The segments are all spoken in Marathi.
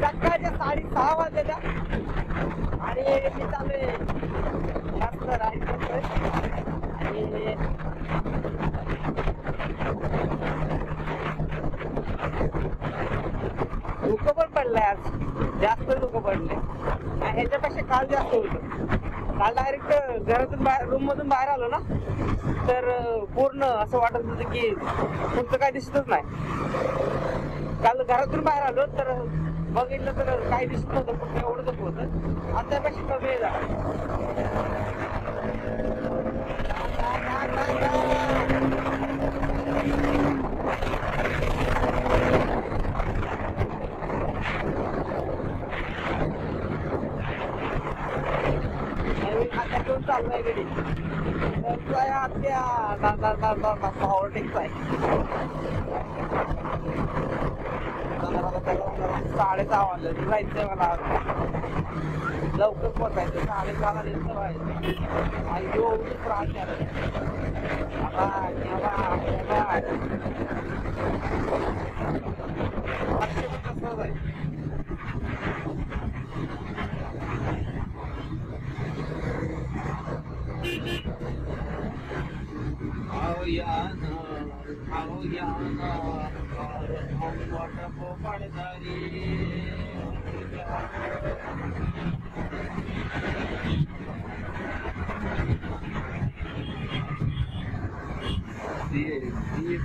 सकाळच्या 6:30 वाजल्या आणि मी चाललोय जास्त राईड करतोय आणि धुकं पण पडलंय आज, जास्त धुकं पडलंय. ह्याच्यापेक्षा काल जास्त होतं. काल डायरेक्ट घरातून बाहेर रूम मधून बाहेर आलो ना तर पूर्ण असं वाटत होतं की पुढचं काय दिसतच नाही. काल घरातून बाहेर आलो तर बघितलं तर काही दिसत नव्हतं, फक्त एवढं धुकं होतं. आता त्यापेक्षा कमी आहे चाललंय घरी ओव्हरटेक आहे. 6:30 वाजले जायचंय मला, लवकर पोचायचं. 6:30 निघतं व्हायचं आणि एवढी त्रास झाला. कसं जायचं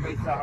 पैसा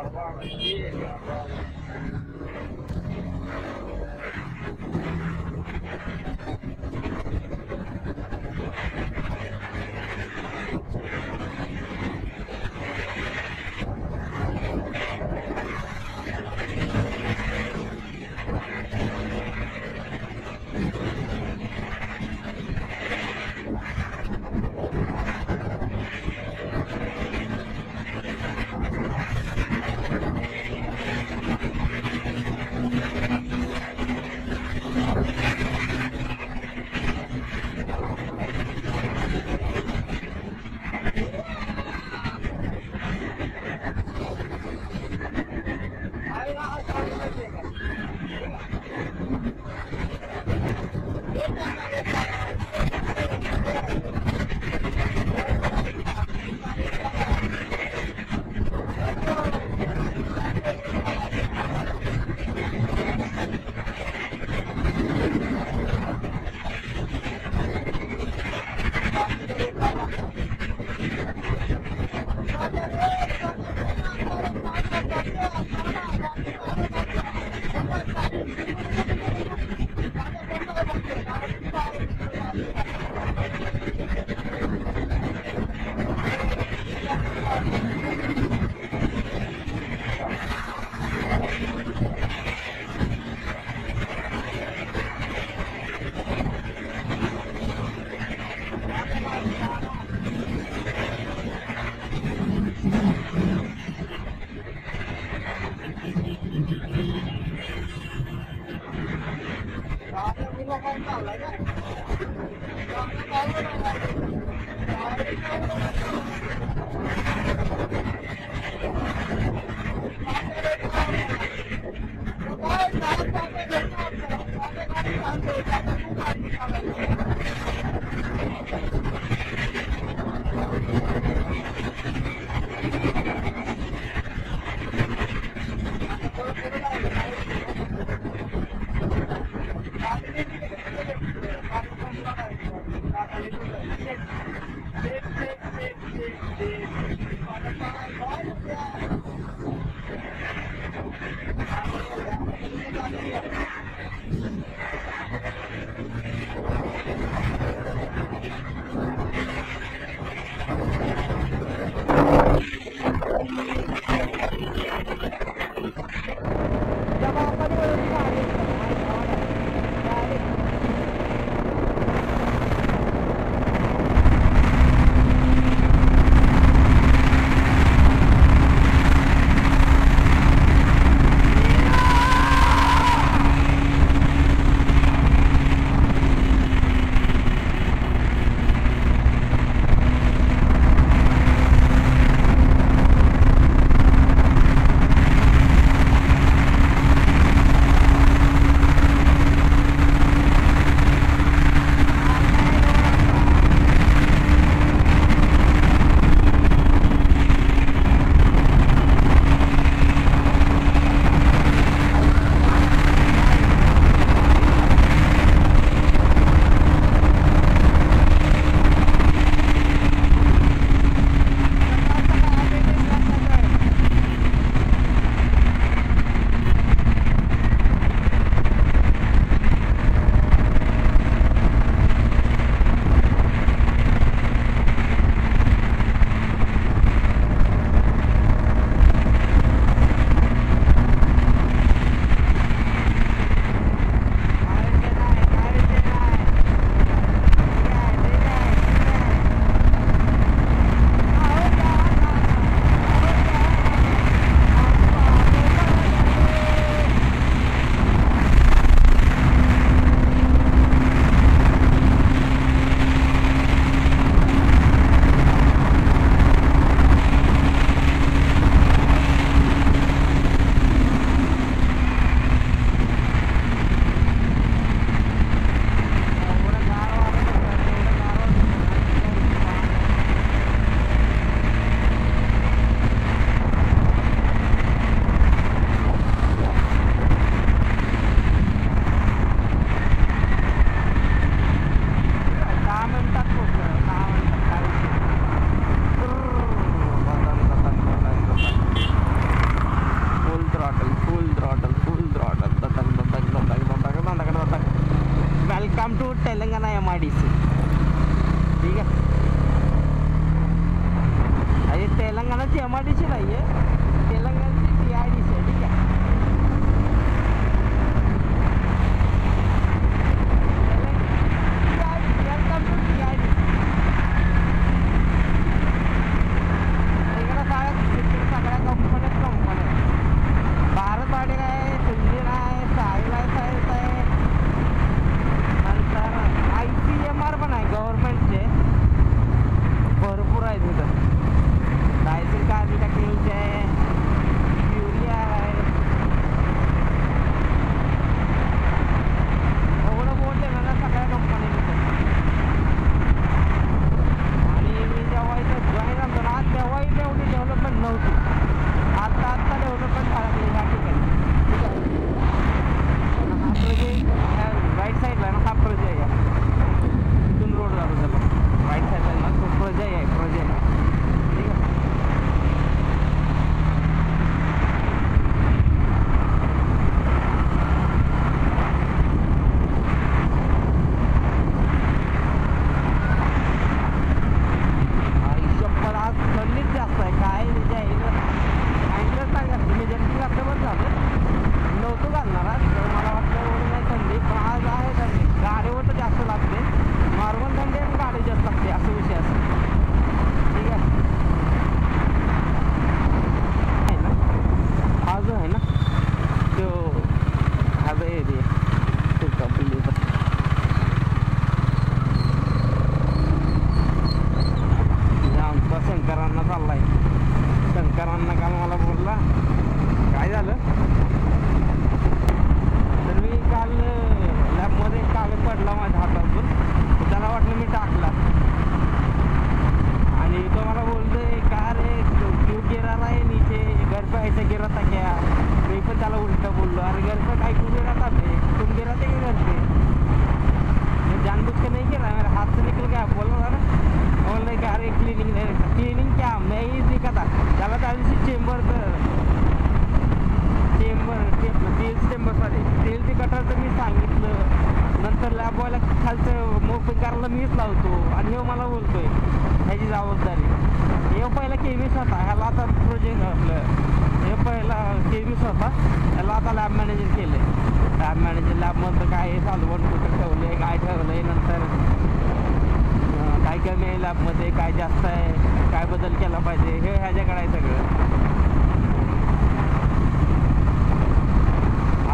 खालचं मोफिंग करायला मीच लावतो आणि हे मला बोलतोय ह्याची जबाबदारी. हे पहिला केमिस्ट होता, ह्याला आता प्रोजेक्ट आपलं हे पहिला केमिस्ट होता, ह्याला आता लॅब मॅनेजर केलं आहे. लॅब मॅनेजर लॅबमधलं काय साधवण कुठं ठेवलं आहे, काय ठेवलं आहे, नंतर काय कमी आहे लॅबमध्ये, काय जास्त आहे, काय बदल केला पाहिजे, हे ह्याच्याकडे आहे सगळं.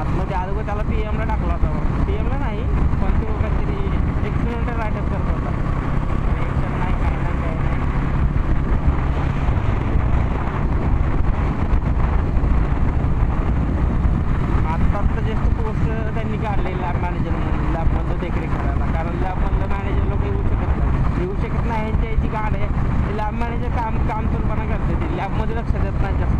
आतमध्ये अगोदर त्याला PM ला टाकला होता, PM ला नाही पण तो काहीतरी एक्सपेरिमेंटल रायटअप करत होता. रिएक्शन नाही, काय नाही, काय नाही. आत्ता जस्ट पोस्ट त्यांनी काढले लॅब मॅनेजर म्हणून, लॅबमधलं देखरेख करायला. कारण लॅबमधलं मॅनेजर लोक येऊ शकत नाही ह्यांच्या याची गाड आहे. लॅब मॅनेजर काम चुलपणा करते, ते लॅबमध्ये लक्ष देत नाही जास्त.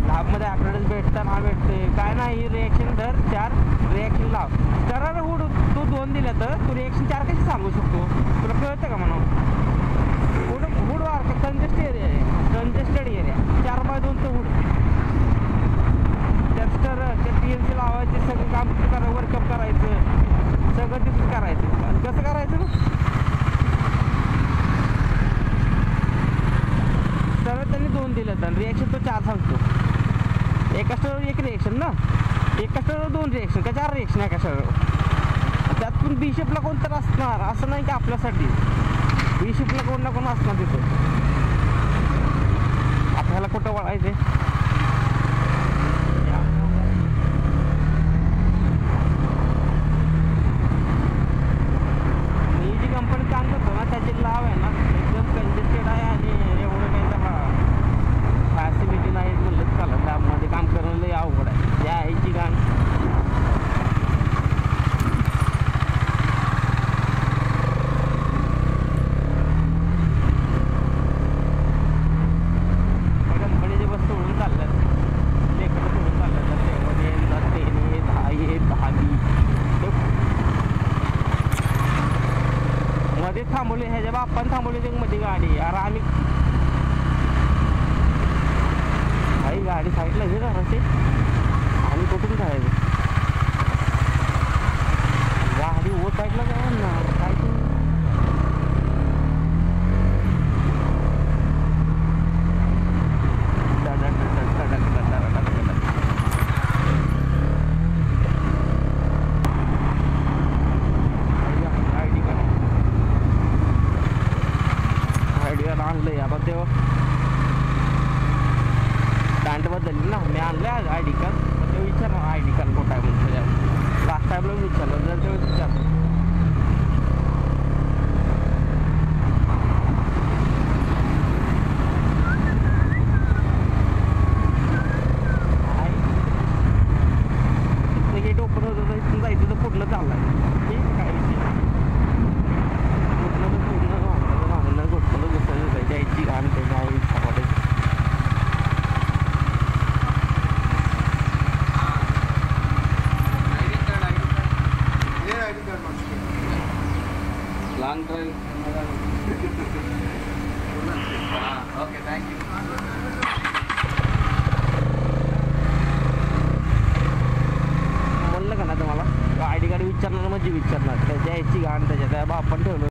लॅबमध्ये ॲक्रेडस भेटतं, हा भेटते काय नाही. रिॲक्शन धर 4 रिॲक्शन लाव, तर उड तू 2 दिलं तर तू रिॲक्शन 4 कशी सांगू शकतो? तुला कळतं का म्हणून? हुड वार कंजेस्टेड एरिया आहे, कंजेस्टेड एरिया 4x2 तर हुड. त्यास्टर ते PLC लावायचे, सगळं काम करायचं, वर्कअप करायचं, सगळं तिथं करायचं. आणि कसं करायचं? सरळ त्यांनी 2 दिलं तर रिॲक्शन तो 4 सांगतो. एका स्टरवर 1 रिॲक्शन ना, एका स्टरवर 2 रिॲक्शन का 4 रिॲक्शन एका स्टरवर. त्यात पण बी शेपला कोण तर असणार, असं नाही की आपल्यासाठी. बी शेपला कोण ना कोण असणार तिथं. आपल्याला कुठं वळायचे? मी जी कंपनी काम करतो ना त्याची लाव आहे ना एकदम कंजेस्टेड आहे आणि एवढं काही त्याला फॅसिलिटी नाही म्हणलं चालत. लॅबमध्ये काम करणं लई अवघड आहे. या ह्याची गाण कंपनीची बस सोडून चालल्यात, लेकडं सोडून चालल्यात. तेने 10 मध्ये थांबवले, ह्याच्या बाप्पान थांबवले ते मध्ये गाडी. अरे आम्ही काही गाडी साईडला हे करायचे आणि कुठून जायचं? गाडी वर साईडला जावं ना काय तू. आयडी कार्ड आणलंय आता तेव्हा पॅन्ट बदलली ना, मी आणलं ID कार्ड. ते विचारणार ID कार्ड कुठं आहे म्हणून. त्याच्यावर लास्ट टाईमला विचारलं जर तेव्हा विचारलं तिथलं गेट ओपन होतं तर इथून जायचं तर पुढलं चाललं ठीक काय विषय कुठलं तर पूर्ण घोटलं घुसायचं द्यायची घाण ते काय इच्छा. Long drive. Okay, thank you. म्हणलं का ना तुम्हाला ID कार्ड विचारणार म्हणजे विचारणार. त्याच्या याची घाण त्याच्या आपण ठेवलं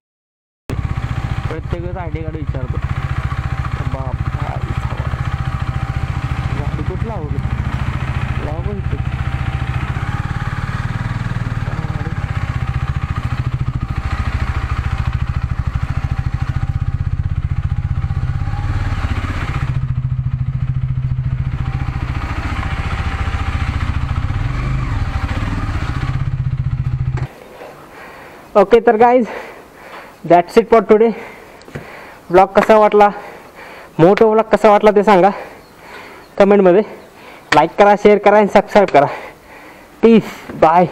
प्रत्येक वेळेस ID कार्ड विचारतो. बाप गाडी कुठं लावली लाव बघतो. ओके तर guys that's it for today. Blog कसा वाटला, मोठो ब्लॉग कसा वाटला ते सांगा कमेंटमध्ये. लाईक करा, शेअर करा आणि सबस्क्राईब करा. Peace bye.